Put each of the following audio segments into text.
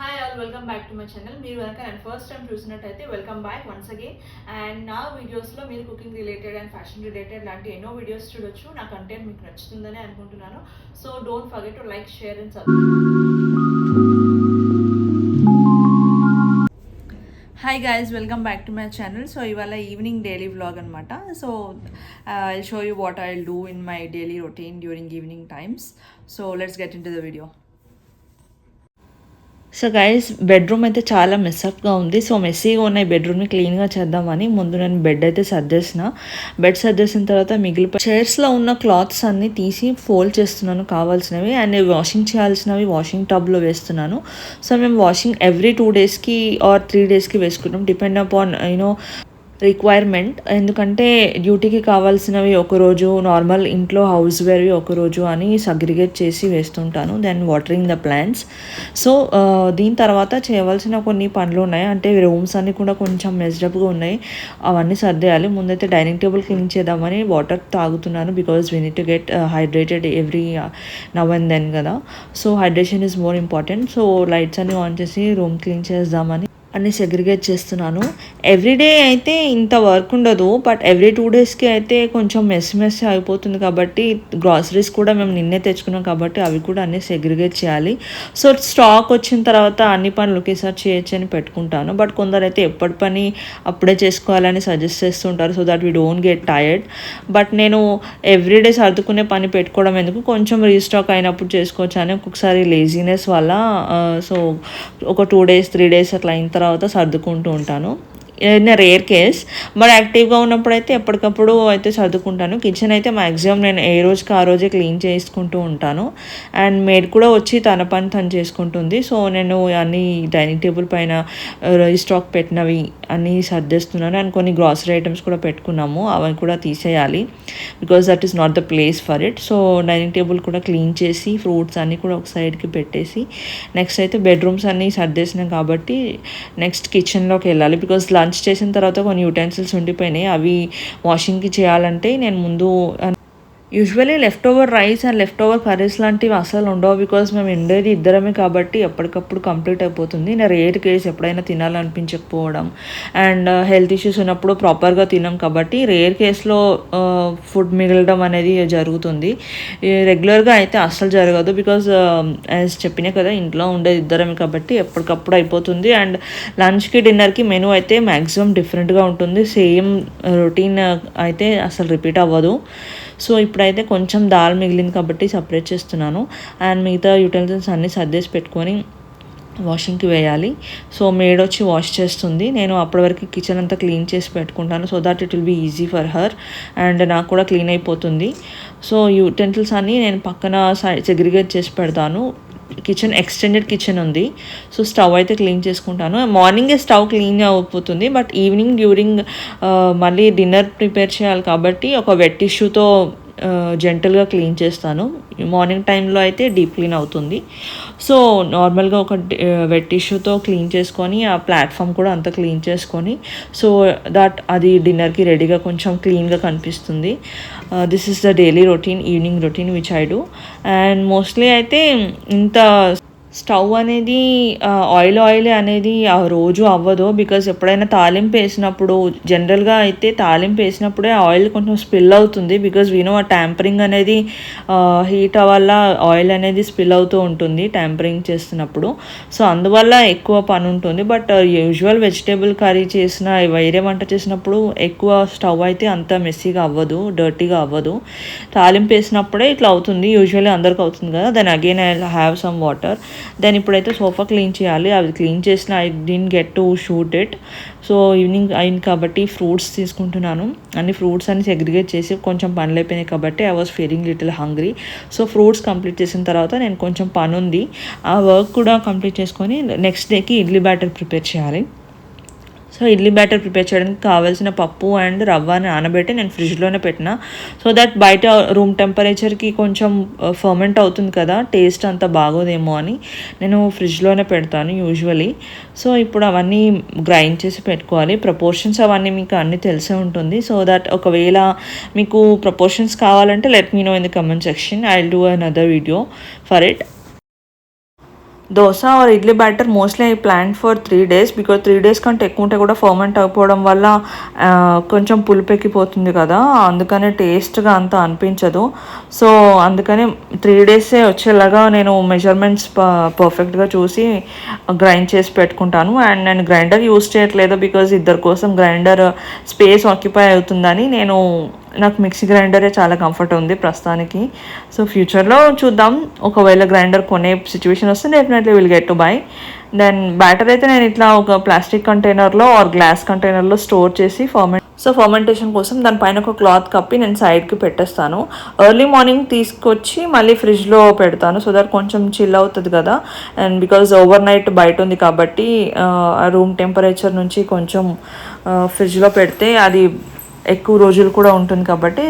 Hi all, welcome back to my channel. మీరు కనుక నేను ఫస్ట్ టైం చూసినట్టయితే welcome back once again. And నా వీడియోస్లో మీరు cooking related and fashion related లాంటి ఎన్నో వీడియోస్ చూడొచ్చు. నా కంటెంట్ మీకు నచ్చుతుందని అనుకుంటున్నాను. So don't forget to like, share and subscribe. Hi guys, welcome back to my channel. So ఇవాళ ఈవినింగ్ డైలీ వ్లాగ్ అనమాట. So I show you what I will do in my daily routine during evening times. So let's get in to the video. So guys, bedroom అయితే చాలా మెస్అప్గా ఉంది. So మెస్సీగా ఉన్న ఈ బెడ్రూమ్ని క్లీన్గా చేద్దామని ముందు నేను బెడ్ అయితే సర్దేసిన. బెడ్ సర్దేసిన తర్వాత మిగిలిపోయి చైర్స్లో ఉన్న క్లాత్స్ అన్నీ తీసి ఫోల్డ్ చేస్తున్నాను కావాల్సినవి. అండ్ వాషింగ్ చేయాల్సినవి వాషింగ్ టబ్లో వేస్తున్నాను. సో మేము వాషింగ్ ఎవ్రీ 2 డేస్కి ఆర్ 3 డేస్కి వేసుకుంటాం, డిపెండ్ అపాన్ రిక్వైర్మెంట్. ఎందుకంటే డ్యూటీకి కావాల్సినవి ఒకరోజు, నార్మల్ ఇంట్లో హౌస్ వేర్వి ఒకరోజు అని సగ్రిగేట్ చేసి వేస్తుంటాను. Then watering the plants. So దీని తర్వాత చేయవలసిన కొన్ని పనులు ఉన్నాయి. అంటే రూమ్స్ అన్నీ కూడా కొంచెం మెస్డప్గా ఉన్నాయి, అవన్నీ సర్దేయాలి. ముందైతే డైనింగ్ టేబుల్ క్లీన్ చేద్దామని వాటర్ తాగుతున్నాను, because we need to get hydrated every now and then కదా. So hydration is more important. So lights అన్ని ఆన్ చేసి రూమ్ క్లీన్ చేద్దామని అన్ని సెగ్రిగేట్ చేస్తున్నాను. ఎవ్రీడే అయితే ఇంత వర్క్ ఉండదు, బట్ ఎవ్రీ 2 డేస్కి అయితే కొంచెం మెస్ అయిపోతుంది. కాబట్టి గ్రాసరీస్ కూడా మేము నిన్నే తెచ్చుకున్నాం కాబట్టి అవి కూడా అన్నీ సెగ్రిగేట్ చేయాలి. సో స్టాక్ వచ్చిన తర్వాత అన్ని పనులు ఒకేసారి చేయొచ్చు అని పెట్టుకుంటాను. బట్ కొందరు అయితే ఎప్పటి పని అప్పుడే చేసుకోవాలని సజెస్ట్ చేస్తుంటారు, so that we don't get tired. But నేను ఎవ్రీడే సర్దుకునే పని పెట్టుకోవడం ఎందుకు, కొంచెం రీస్టాక్ అయినప్పుడు చేసుకోవచ్చు అని ఒక్కొక్కసారి లేజీనెస్ వల్ల సో ఒక 2 డేస్ 3 డేస్ అట్లా అయిన తర్వాత సర్దుకుంటూ ఉంటాను. In rare case. బట్ యాక్టివ్గా ఉన్నప్పుడు అయితే ఎప్పటికప్పుడు అయితే సర్దుకుంటాను. కిచెన్ అయితే మ్యాక్సిమం నేను ఏ రోజుకి ఆ రోజే క్లీన్ చేసుకుంటూ ఉంటాను. అండ్ మేడ్ కూడా వచ్చి తన పని తను చేసుకుంటుంది. సో నేను అన్ని డైనింగ్ టేబుల్ పైన స్టాక్ పెట్టినవి అన్నీ సర్దేస్తున్నాను. అండ్ కొన్ని గ్రాసరీ ఐటమ్స్ కూడా పెట్టుకున్నాము, అవి కూడా తీసేయాలి, because that is not the place for it. So dining table కూడా క్లీన్ చేసి ఫ్రూట్స్ అన్నీ కూడా ఒక సైడ్కి పెట్టేసి నెక్స్ట్ అయితే బెడ్రూమ్స్ అన్నీ సర్దేసినాం కాబట్టి నెక్స్ట్ కిచెన్లోకి వెళ్ళాలి. బికాజ్ లంచ్ చేసిన తర్వాత కొన్ని యూటెన్సిల్స్ ఉండిపోయినాయి, అవి వాషింగ్కి చేయాలంటే నేను ముందు usually left over rice and left over curries లాంటివి అసలు ఉండవు, బికాజ్ మేము ఉండేది ఇద్దరమే కాబట్టి ఎప్పటికప్పుడు కంప్లీట్ అయిపోతుంది. నా రేర్ కేసు ఎప్పుడైనా తినాలనిపించకపోవడం అండ్ హెల్త్ ఇష్యూస్ ఉన్నప్పుడు ప్రాపర్గా తినాం కాబట్టి రేర్ కేసులో ఫుడ్ మిగలడం అనేది జరుగుతుంది. రెగ్యులర్గా అయితే అస్సలు జరగదు, బికాజ్ యాజ్ చెప్పినా కదా ఇంట్లో ఉండేది ఇద్దరమే కాబట్టి ఎప్పటికప్పుడు అయిపోతుంది. అండ్ లంచ్కి డిన్నర్కి మెనూ అయితే మ్యాక్సిమం డిఫరెంట్గా ఉంటుంది, సేమ్ రొటీన్ అయితే అసలు రిపీట్ అవ్వదు. సో ఇప్పుడైతే కొంచెం దాల్ మిగిలింది కాబట్టి సపరేట్ చేస్తున్నాను. అండ్ మిగతా యూటెన్సిల్స్ అన్నీ సర్దేసి పెట్టుకొని వాషింగ్కి వేయాలి. సో మేడ్ వచ్చి వాష్ చేస్తుంది, నేను అప్పటి వరకు కిచెన్ అంతా క్లీన్ చేసి పెట్టుకుంటాను, so that it will be easy for her and నాకు కూడా క్లీన్ అయిపోతుంది. సో యూటెన్సిల్స్ అన్నీ నేను పక్కన సెగ్రిగేట్ చేసి పెడతాను. కిచెన్ ఎక్స్టెండెడ్ కిచెన్ ఉంది, సో స్టవ్ అయితే క్లీన్ చేసుకుంటాను. మార్నింగే స్టవ్ క్లీన్ అయిపోతుంది, బట్ ఈవినింగ్ డ్యూరింగ్ మళ్ళీ డిన్నర్ ప్రిపేర్ చేయాలి కాబట్టి ఒక వెట్ టిష్యూతో జెంటల్గా క్లీన్ చేస్తాను. మార్నింగ్ టైంలో అయితే డీప్ క్లీన్ అవుతుంది. సో నార్మల్గా ఒక వెట్ టిష్యూతో క్లీన్ చేసుకొని ఆ ప్లాట్ఫామ్ కూడా అంతా క్లీన్ చేసుకొని సో దట్ అది డిన్నర్కి రెడీగా కొంచెం క్లీన్గా కనిపిస్తుంది. This is the daily routine, evening routine which I do. And mostly అయితే ఇంత స్టవ్ అనేది ఆయిల్ అనేది ఆ రోజు అవ్వదు, బికాజ్ ఎప్పుడైనా తాలింపు వేసినప్పుడు జనరల్గా అయితే తాలింపు వేసినప్పుడే ఆయిల్ కొంచెం స్పిల్ అవుతుంది, బికాజ్ వీనో ఆ ట్యాంపరింగ్ అనేది హీట్ వల్ల ఆయిల్ అనేది స్పిల్ అవుతూ ఉంటుంది ట్యాంపరింగ్ చేస్తున్నప్పుడు. సో అందువల్ల ఎక్కువ పని ఉంటుంది. బట్ యూజువల్ వెజిటేబుల్ కర్రీ చేసిన వేరే వంట చేసినప్పుడు ఎక్కువ స్టవ్ అయితే అంత మెస్సీగా అవ్వదు, డర్టీగా అవ్వదు. తాలింపు వేసినప్పుడే ఇట్లా అవుతుంది, యూజువల్లీ అందరికి అవుతుంది కదా. Then again I have some water. Then ఇప్పుడైతే సోఫా క్లీన్ చేయాలి, అవి క్లీన్ చేసిన I didn't get to shoot it. So evening అయింది కాబట్టి ఫ్రూట్స్ తీసుకుంటున్నాను. అన్ని ఫ్రూట్స్ అన్ని సెగ్రిగేట్ చేసి కొంచెం పనులు అయిపోయినాయి కాబట్టి I was feeling little hungry. So fruits complete చేసిన తర్వాత నేను కొంచెం పని ఉంది, ఆ వర్క్ కూడా కంప్లీట్ చేసుకొని నెక్స్ట్ డేకి ఇడ్లీ బ్యాటర్ ప్రిపేర్ చేయాలి. సో ఇడ్లీ బ్యాటర్ ప్రిపేర్ చేయడానికి కావాల్సిన పప్పు అండ్ రవ్వని నానబెట్టి నేను ఫ్రిడ్జ్లోనే పెట్టిన, సో దట్ బయట రూమ్ టెంపరేచర్కి కొంచెం ఫర్మెంట్ అవుతుంది కదా, టేస్ట్ అంత బాగోదేమో అని నేను ఫ్రిడ్జ్లోనే పెడతాను యూజువలీ. సో ఇప్పుడు అవన్నీ గ్రైండ్ చేసి పెట్టుకోవాలి. ప్రపోర్షన్స్ అవన్నీ మీకు అన్నీ తెలిసే ఉంటుంది, సో దట్ ఒకవేళ మీకు ప్రపోర్షన్స్ కావాలంటే let me know in the comment section, I will do another video for it. Dosa or idli batter mostly I plan for 3 days because 3 days కంటే ఎక్కువ ఉంటే కూడా ఫర్మెంట్ అయిపోవడం వల్ల కొంచెం పులుపెక్కిపోతుంది కదా, అందుకనే టేస్ట్గా అంత అనిపించదు. సో అందుకని 3 days వచ్చేలాగా నేను మెజర్మెంట్స్ పర్ఫెక్ట్గా చూసి గ్రైండ్ చేసి పెట్టుకుంటాను. అండ్ నేను గ్రైండర్ యూస్ చేయట్లేదు బికాజ్ ఇద్దరి కోసం గ్రైండర్ స్పేస్ ఆక్యుపై అవుతుందని నాకు మిక్సీ గ్రైండరే చాలా కంఫర్ట్ ఉంది ప్రస్తుతానికి. సో ఫ్యూచర్లో చూద్దాం, ఒకవేళ గ్రైండర్ కొనే సిచ్యువేషన్ వస్తే definitely will get to buy. Then batter అయితే నేను ఇట్లా ఒక ప్లాస్టిక్ కంటైనర్లో ఆర్ గ్లాస్ కంటైనర్లో స్టోర్ చేసి ఫర్మెంటేషన్ కోసం దానిపైన ఒక క్లాత్ కప్పి నేను సైడ్కి పెట్టేస్తాను. ఎర్లీ మార్నింగ్ తీసుకొచ్చి మళ్ళీ ఫ్రిడ్జ్లో పెడతాను సో దట్ కొంచెం చిల్ అవుతుంది కదా. అండ్ బికాజ్ ఓవర్ నైట్ బయట ఉంది కాబట్టి రూమ్ టెంపరేచర్ నుంచి కొంచెం ఫ్రిడ్జ్లో పెడితే అది ఎక్కువ రోజులు కూడా ఉంటుంది కాబట్టి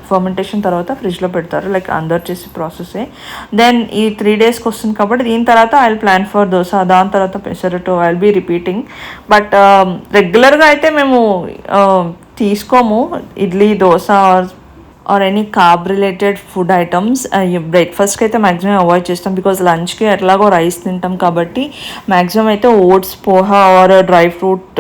ఫర్మెంటేషన్ తర్వాత ఫ్రిడ్జ్లో పెడతారు, లైక్ అందరు చేసే ప్రాసెసే. దెన్ ఈ 3 daysకి వస్తుంది కాబట్టి దీని తర్వాత ఐ ప్లాన్ ఫర్ దోశ, దాని తర్వాత pesarattu I be repeating. But రెగ్యులర్గా అయితే మేము తీసుకోము idli, dosa or any carb related food items. బ్రేక్ఫాస్ట్కి అయితే మ్యాక్సిమం అవాయిడ్ చేస్తాం బికాజ్ లంచ్కి ఎట్లాగో రైస్ తింటాం కాబట్టి మ్యాక్సిమం అయితే oats, poha or dry fruit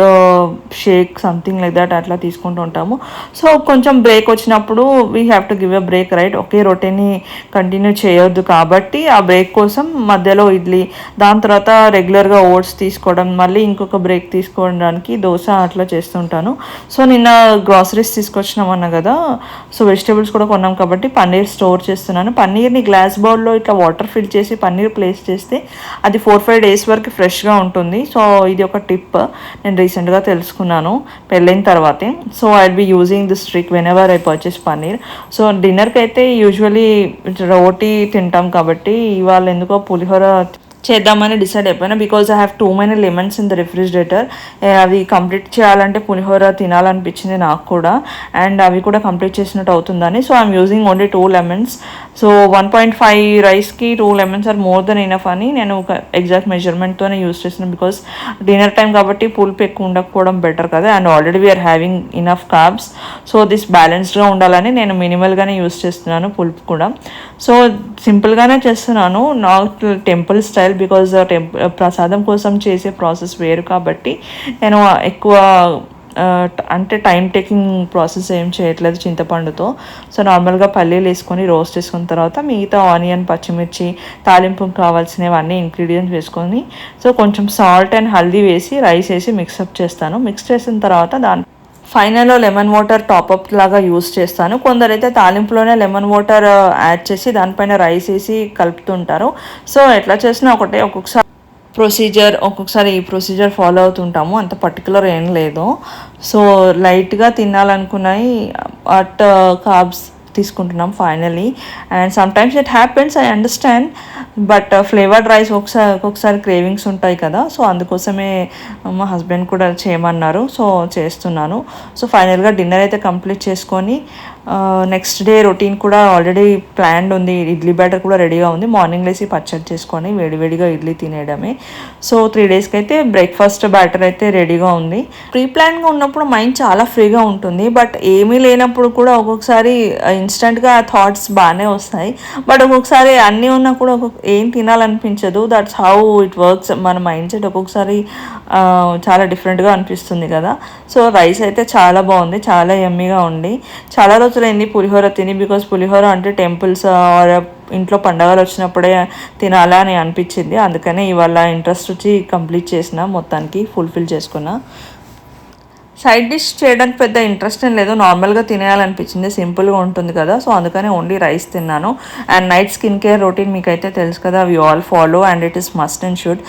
shake something like that అట్లా తీసుకుంటూ ఉంటాము. సో కొంచెం బ్రేక్ వచ్చినప్పుడు we have to give a break, right? ఒకే రొటీన్ని కంటిన్యూ చేయొద్దు కాబట్టి ఆ బ్రేక్ కోసం మధ్యలో ఇడ్లీ, దాని తర్వాత రెగ్యులర్గా ఓట్స్ తీసుకోవడం, మళ్ళీ ఇంకొక బ్రేక్ తీసుకోవడానికి దోశ అట్లా చేస్తుంటాను. సో నిన్న గ్రాసరీస్ తీసుకొచ్చినామన్నా కదా, సో వెజిటేబుల్స్ కూడా కొన్నాం కాబట్టి పన్నీర్ స్టోర్ చేస్తున్నాను. పన్నీర్ని గ్లాస్ బౌల్లో ఇట్లా వాటర్ ఫిల్ చేసి పన్నీర్ ప్లేస్ చేస్తే అది 4-5 days వరకు ఫ్రెష్గా ఉంటుంది. సో ఇది ఒక టిప్ నేను రీసెంట్గా తెలుసుకున్నాను పెళ్ళైన తర్వాతే. So I will be using this trick whenever I purchase paneer. So డిన్నర్కి అయితే యూజువలీ రోటీ తింటాం కాబట్టి ఇవాళ ఎందుకో పులిహోర చేద్దామని డిసైడ్ అయిపోయినా because I have 2 many lemons in the refrigerator. అవి కంప్లీట్ చేయాలంటే పులిహోర తినాలనిపించింది నాకు కూడా, అండ్ అవి కూడా కంప్లీట్ చేసినట్టు అవుతుందని. So I'm using only 2 lemons. So 1.5 రైస్కి 2 lemons or more than enough అని నేను ఒక ఎగ్జాక్ట్ మెజర్మెంట్తోనే యూజ్ చేస్తున్నాను బికాస్ డిన్నర్ టైం కాబట్టి పులుపు ఎక్కువ ఉండకపోవడం బెటర్ కదా. And already we're having enough carbs. So this బ్యాలెన్స్డ్గా ఉండాలని నేను మినిమల్గానే యూజ్ చేస్తున్నాను పులుపు కూడా. సో సింపుల్గానే చేస్తున్నాను, నాట్ టెంపుల్ స్టైల్ బికాజ్ ప్రసాదం కోసం చేసే ప్రాసెస్ వేరు కాబట్టి నేను ఎక్కువ అంటే టైం టేకింగ్ ప్రాసెస్ ఏం చేయట్లేదు చింతపండుతో. సో నార్మల్గా పల్లీలు వేసుకొని రోస్ట్ చేసుకున్న తర్వాత మిగతా ఆనియన్, పచ్చిమిర్చి, తాలింపుకి కావాల్సినవన్నీ ఇంగ్రీడియంట్స్ వేసుకొని సో కొంచెం సాల్ట్ అండ్ హల్దీ వేసి రైస్ వేసి మిక్సప్ చేస్తాను. మిక్స్ చేసిన తర్వాత ఫైనల్లో లెమన్ వాటర్ టాపప్ లాగా యూస్ చేస్తాను. కొందరైతే తాలింపులోనే లెమన్ వాటర్ యాడ్ చేసి దానిపైన రైస్ వేసి కలుపుతుంటారు. సో ఎట్లా చేసినా ఒకటే, ఒక్కొక్కసారి ఈ ప్రొసీజర్ ఫాలో అవుతుంటాము, అంత పర్టికులర్ ఏం లేదు. సో లైట్గా తినాలనుకున్నాయి అట్ కార్బ్స్ తీసుకుంటున్నాం finally. And sometimes it happens, I understand, but flavoured rice ఒక్కొక్కసారి క్రేవింగ్స్ ఉంటాయి కదా. సో అందుకోసమే మా హస్బెండ్ కూడా చేయమన్నారు, సో చేస్తున్నాను. సో ఫైనల్గా డిన్నర్ అయితే కంప్లీట్ చేసుకొని నెక్స్ట్ డే రొటీన్ కూడా ఆల్రెడీ ప్లాన్డ్ ఉంది. ఇడ్లీ బ్యాటర్ కూడా రెడీగా ఉంది, మార్నింగ్ లేసి పచ్చడి చేసుకొని వేడివేడిగా ఇడ్లీ తినేయడమే. సో 3 daysకి అయితే బ్రేక్ఫాస్ట్ బ్యాటర్ అయితే రెడీగా ఉంది. ప్రీ ప్లాన్గా ఉన్నప్పుడు మైండ్ చాలా ఫ్రీగా ఉంటుంది, బట్ ఏమీ లేనప్పుడు కూడా ఒక్కొక్కసారి ఇన్స్టెంట్గా థాట్స్ బాగానే వస్తాయి. బట్ ఒక్కొక్కసారి అన్నీ ఉన్నా కూడా ఏం తినాలనిపించదు. That's how it works. మన మైండ్ సెట్ ఒక్కొక్కసారి చాలా డిఫరెంట్గా అనిపిస్తుంది కదా. సో రైస్ అయితే చాలా బాగుంది, చాలా యమ్మీగా ఉంది. చాలా రోజులైంది పులిహోర తిని, బికాజ్ పులిహోర అంటే టెంపుల్స్ ఆర్ ఇంట్లో పండగలు వచ్చినప్పుడే తినాలా అని అనిపించింది. అందుకనే ఇవాళ ఇంట్రెస్ట్ వచ్చి కంప్లీట్ చేసిన, మొత్తానికి ఫుల్ఫిల్ చేసుకున్నా. సైడ్ డిష్ చేయడానికి పెద్ద ఇంట్రెస్ట్ ఏం లేదు, నార్మల్గా తినేయాలనిపించింది, సింపుల్గా ఉంటుంది కదా. సో అందుకనే ఓన్లీ రైస్ తిన్నాను. And night skin care routine మీకు అయితే తెలుసు కదా, we all follow and it is must and should.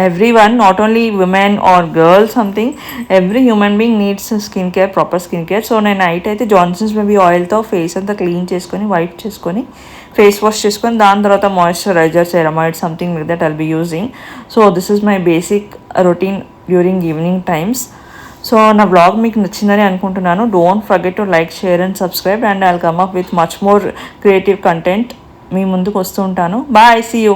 Every one, not only women or girl, something every human being needs skin care, proper skin care. So నేను night అయితే Johnson's baby ఆయిల్తో face అంతా clean చేసుకొని, wipe చేసుకొని, face wash చేసుకొని, దాని తర్వాత moisturiser, ceramide, something like that I'll be using. So this is my basic routine during evening times. So నా బ్లాగ్ మీకు నచ్చిందని అనుకుంటున్నాను. Don't forget to like, share and subscribe, and I'll come up with much more creative content మీ ముందుకు వస్తూ ఉంటాను. Bye, see you.